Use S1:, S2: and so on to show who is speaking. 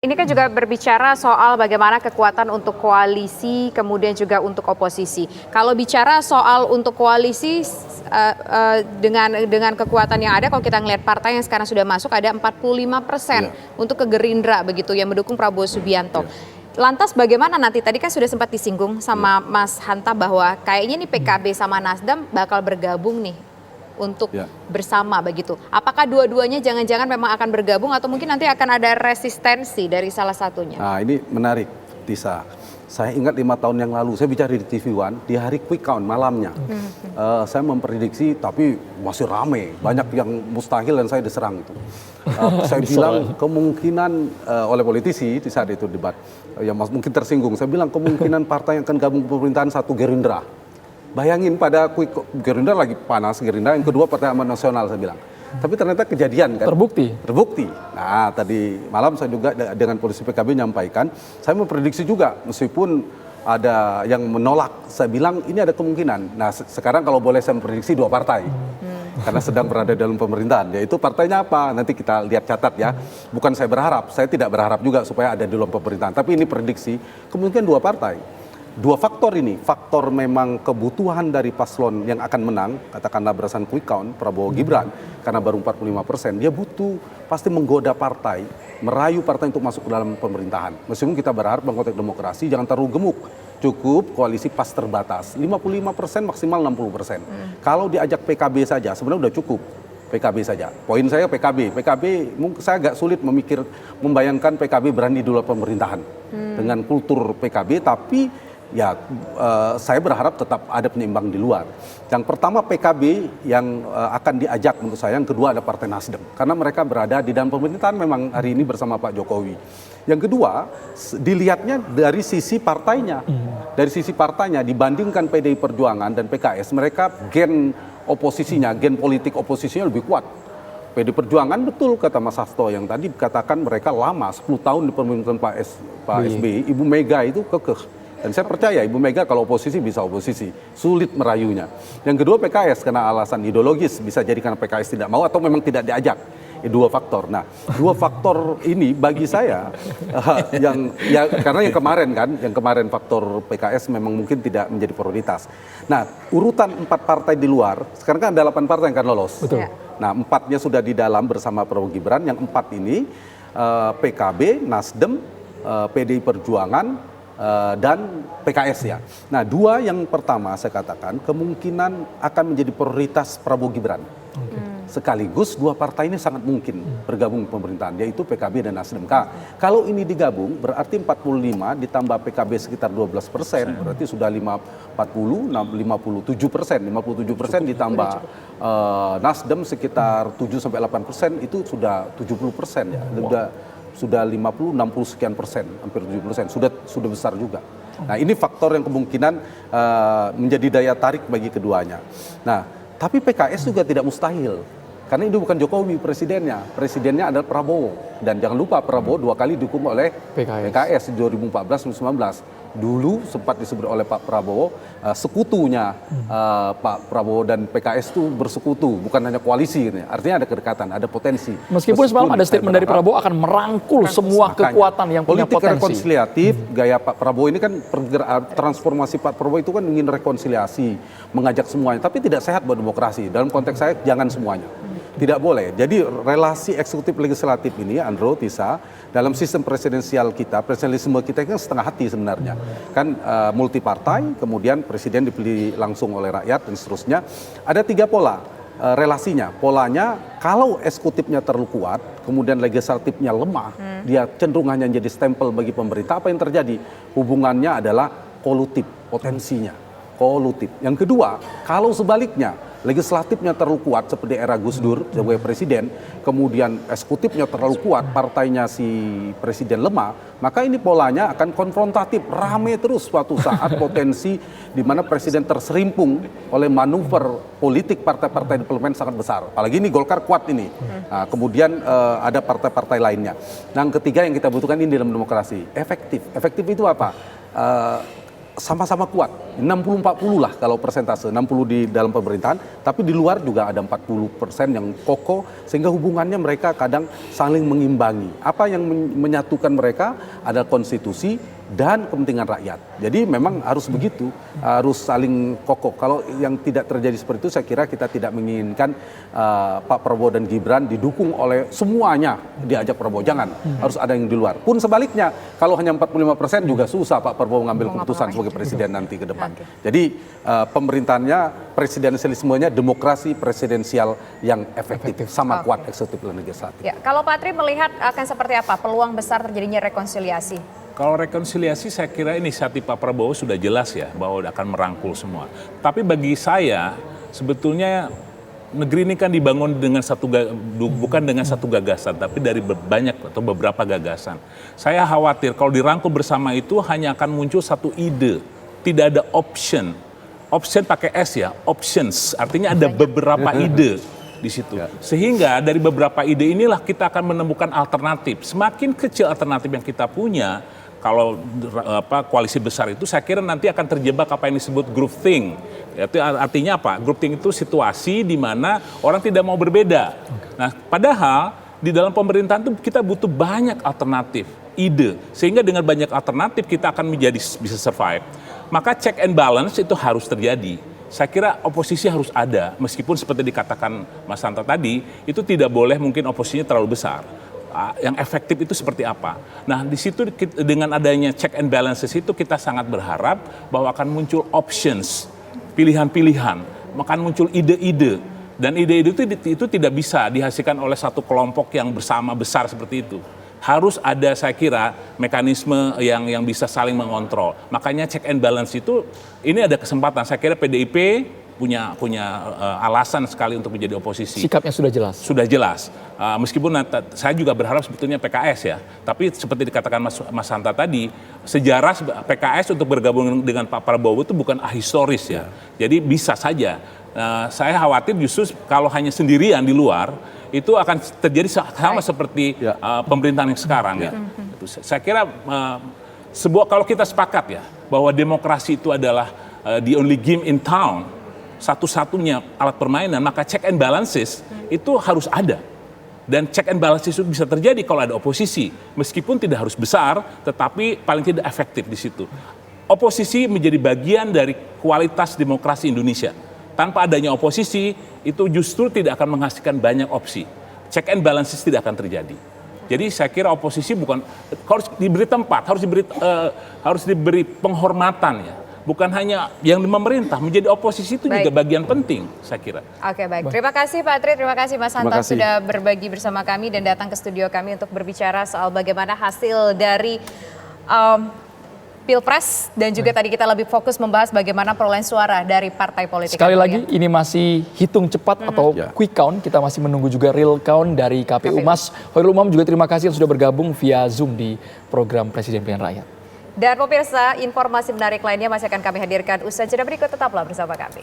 S1: Ini kan juga berbicara soal bagaimana kekuatan untuk koalisi, kemudian juga untuk oposisi. Kalau bicara soal untuk koalisi dengan kekuatan yang ada, kalau kita ngelihat partai yang sekarang sudah masuk ada 45% untuk ke Gerindra begitu yang mendukung Prabowo Subianto. Lantas bagaimana nanti? Tadi kan sudah sempat disinggung sama Mas Hanta bahwa kayaknya nih PKB sama Nasdem bakal bergabung nih untuk bersama begitu. Apakah dua-duanya jangan-jangan memang akan bergabung atau mungkin nanti akan ada resistensi dari salah satunya?
S2: Nah ini menarik, Tisa. Saya ingat 5 tahun yang lalu, saya bicara di TV One, di hari quick count malamnya. Saya memprediksi, tapi masih rame. Banyak yang mustahil dan saya diserang itu. Saya bilang kemungkinan oleh politisi di saat itu debat, yang mungkin tersinggung. Saya bilang kemungkinan partai yang akan gabung pemerintahan satu Gerindra. Bayangin pada Gerindra lagi panas, Gerindra yang kedua Partai Amanat Nasional saya bilang. Tapi ternyata kejadian kan. Terbukti. Nah tadi malam saya juga dengan politisi PKB menyampaikan, saya memprediksi juga meskipun ada yang menolak, saya bilang ini ada kemungkinan. Nah sekarang kalau boleh saya memprediksi 2 partai. Karena sedang berada dalam pemerintahan, yaitu partainya apa? Nanti kita lihat catat ya. Bukan saya berharap, saya tidak berharap juga supaya ada di dalam pemerintahan. Tapi ini prediksi, kemungkinan 2 partai. 2 faktor ini, faktor memang kebutuhan dari paslon yang akan menang, katakanlah berdasarkan quick count, Prabowo Gibran, karena baru 45%, dia butuh pasti menggoda partai, merayu partai untuk masuk ke dalam pemerintahan. Meskipun kita berharap dalam konteks demokrasi jangan terlalu gemuk, cukup koalisi pas terbatas, 55% maksimal 60%. Kalau diajak PKB saja, sebenarnya udah cukup. PKB saja. Poin saya PKB mungkin saya agak sulit membayangkan PKB berani di luar pemerintahan dengan kultur PKB, tapi ya saya berharap tetap ada penyeimbang di luar. Yang pertama PKB yang akan diajak menurut saya, yang kedua ada Partai Nasdem. Karena mereka berada di dalam pemerintahan memang hari ini bersama Pak Jokowi. Yang kedua, dilihatnya dari sisi partainya. Dari sisi partainya dibandingkan PDI Perjuangan dan PKS, mereka gen oposisinya, gen politik oposisinya lebih kuat. PDI Perjuangan betul kata Mas Hasto yang tadi katakan mereka lama 10 tahun di pemerintahan Pak SBY, Ibu Mega itu kekeh. Dan saya percaya Ibu Mega kalau oposisi bisa oposisi, sulit merayunya. Yang kedua PKS karena alasan ideologis, bisa jadi karena PKS tidak mau atau memang tidak diajak. 2 faktor. Nah, 2 faktor ini bagi saya karena yang kemarin faktor PKS memang mungkin tidak menjadi prioritas. Nah, urutan 4 partai di luar, sekarang kan ada 8 partai yang akan lolos.
S3: Betul.
S2: Nah, 4-nya sudah di dalam bersama Prabowo Gibran, yang 4 ini PKB, Nasdem, PDI Perjuangan, dan PKS ya. Nah 2 yang pertama saya katakan kemungkinan akan menjadi prioritas Prabowo Gibran. Sekaligus 2 partai ini sangat mungkin bergabung pemerintahan, yaitu PKB dan Nasdem. Kalau ini digabung berarti 45 ditambah PKB sekitar 12%, berarti sudah 57% ditambah Nasdem sekitar 7-8%, itu sudah 70% ya. Sudah 50-60 sekian persen, hampir 70%, sudah besar juga. Nah ini faktor yang kemungkinan menjadi daya tarik bagi keduanya. Nah tapi PKS juga tidak mustahil, karena ini bukan Jokowi presidennya adalah Prabowo. Dan jangan lupa Prabowo 2 kali didukung oleh PKS 2014-2019. Dulu sempat disebut oleh Pak Prabowo, sekutunya Pak Prabowo dan PKS itu bersekutu, bukan hanya koalisi. Artinya ada kedekatan, ada potensi.
S3: Meskipun semalam ada statement dari Prabowo akan merangkul semua kekuatan yang punya
S2: politik
S3: potensi.
S2: rekonsiliatif, gaya Pak Prabowo ini kan transformasi Pak Prabowo itu kan ingin rekonsiliasi, mengajak semuanya, tapi tidak sehat buat demokrasi. Dalam konteks saya jangan semuanya. Tidak boleh. Jadi relasi eksekutif legislatif ini, Andro, Tisa, dalam sistem presidensial kita, presidensialisme kita kan setengah hati sebenarnya. Kan multi partai, kemudian presiden dipilih langsung oleh rakyat dan seterusnya. Ada 3 pola relasinya. Polanya kalau eksekutifnya terlalu kuat, kemudian legislatifnya lemah, dia cenderung hanya jadi stempel bagi pemerintah. Apa yang terjadi? Hubungannya adalah kolutif, potensinya kolutif. Yang kedua, kalau sebaliknya legislatifnya terlalu kuat seperti era Gus Dur sebagai presiden, kemudian eksekutifnya terlalu kuat, partainya si presiden lemah, maka ini polanya akan konfrontatif, rame terus suatu saat potensi di mana presiden terserimpung oleh manuver politik partai-partai di parlemen sangat besar. Apalagi ini Golkar kuat ini. Nah, kemudian ada partai-partai lainnya. Nah, yang ketiga yang kita butuhkan ini dalam demokrasi, efektif. Efektif itu apa? sama-sama kuat, 60-40 lah kalau persentase, 60 di dalam pemerintahan, tapi di luar juga ada 40% yang kokoh, sehingga hubungannya mereka kadang saling mengimbangi. Apa yang menyatukan mereka adalah konstitusi dan kepentingan rakyat. Jadi memang harus begitu, harus saling kokoh. Kalau yang tidak terjadi seperti itu, saya kira kita tidak menginginkan Pak Prabowo dan Gibran didukung oleh semuanya diajak Prabowo. Jangan, harus ada yang di luar. Pun sebaliknya, kalau hanya 45% juga susah Pak Prabowo mengambil keputusan sebagai presiden nanti ke depan. Jadi pemerintahannya, presidensialismenya demokrasi presidensial yang efektif, sama kuat eksekutif dan legislatif.
S1: Ya, kalau Pak Tri melihat akan seperti apa peluang besar terjadinya rekonsiliasi?
S4: Kalau rekonsiliasi saya kira inisiatif Pak Prabowo sudah jelas ya bahwa akan merangkul semua. Tapi bagi saya sebetulnya negeri ini kan dibangun dengan bukan dengan satu gagasan, tapi dari banyak atau beberapa gagasan. Saya khawatir kalau dirangkul bersama itu hanya akan muncul satu ide, tidak ada option. Option pakai S ya, options. Artinya ada beberapa ide di situ. Sehingga dari beberapa ide inilah kita akan menemukan alternatif. Semakin kecil alternatif yang kita punya, kalau koalisi besar itu saya kira nanti akan terjebak apa yang disebut groupthink. Itu artinya apa? Groupthink itu situasi di mana orang tidak mau berbeda. Nah, padahal di dalam pemerintahan itu kita butuh banyak alternatif, ide. Sehingga dengan banyak alternatif kita akan bisa survive. Maka check and balance itu harus terjadi. Saya kira oposisi harus ada, meskipun seperti dikatakan Mas Hanta tadi, itu tidak boleh mungkin oposisinya terlalu besar. Yang efektif itu seperti apa? Nah, di situ dengan adanya check and balances itu kita sangat berharap bahwa akan muncul options, pilihan-pilihan, akan muncul ide-ide. Dan ide-ide itu tidak bisa dihasilkan oleh satu kelompok yang bersama besar seperti itu. Harus ada saya kira mekanisme yang bisa saling mengontrol. Makanya check and balance itu ini ada kesempatan. Saya kira PDIP punya alasan sekali untuk menjadi oposisi.
S3: Sikapnya sudah jelas.
S4: Sudah jelas. Meskipun saya juga berharap sebetulnya PKS ya. Tapi seperti dikatakan Mas Hanta tadi, sejarah PKS untuk bergabung dengan Pak Prabowo itu bukan ahistoris ya. Jadi bisa saja. Saya khawatir justru kalau hanya sendirian di luar, itu akan terjadi sama seperti pemerintahan yang sekarang ya. Saya kira kalau kita sepakat ya bahwa demokrasi itu adalah the only game in town, satu-satunya alat permainan, maka check and balances itu harus ada. Dan check and balances itu bisa terjadi kalau ada oposisi. Meskipun tidak harus besar, tetapi paling tidak efektif di situ. Oposisi menjadi bagian dari kualitas demokrasi Indonesia. Tanpa adanya oposisi, itu justru tidak akan menghasilkan banyak opsi. Check and balances tidak akan terjadi. Jadi saya kira oposisi harus diberi tempat, harus diberi penghormatan ya. Bukan hanya yang pemerintah, menjadi oposisi itu juga bagian penting, saya kira.
S1: Oke, baik. Terima kasih Pak Tri, terima kasih Mas Hanta sudah berbagi bersama kami dan datang ke studio kami untuk berbicara soal bagaimana hasil dari Pilpres dan juga tadi kita lebih fokus membahas bagaimana perolehan suara dari partai politik.
S3: Sekali lagi ini masih hitung cepat atau quick count, kita masih menunggu juga real count dari KPU. Mas Khairul Umam juga terima kasih yang sudah bergabung via Zoom di program Presiden Pilihan Rakyat.
S1: Dan pemirsa, informasi menarik lainnya masih akan kami hadirkan usai jeda berikut, tetaplah bersama kami.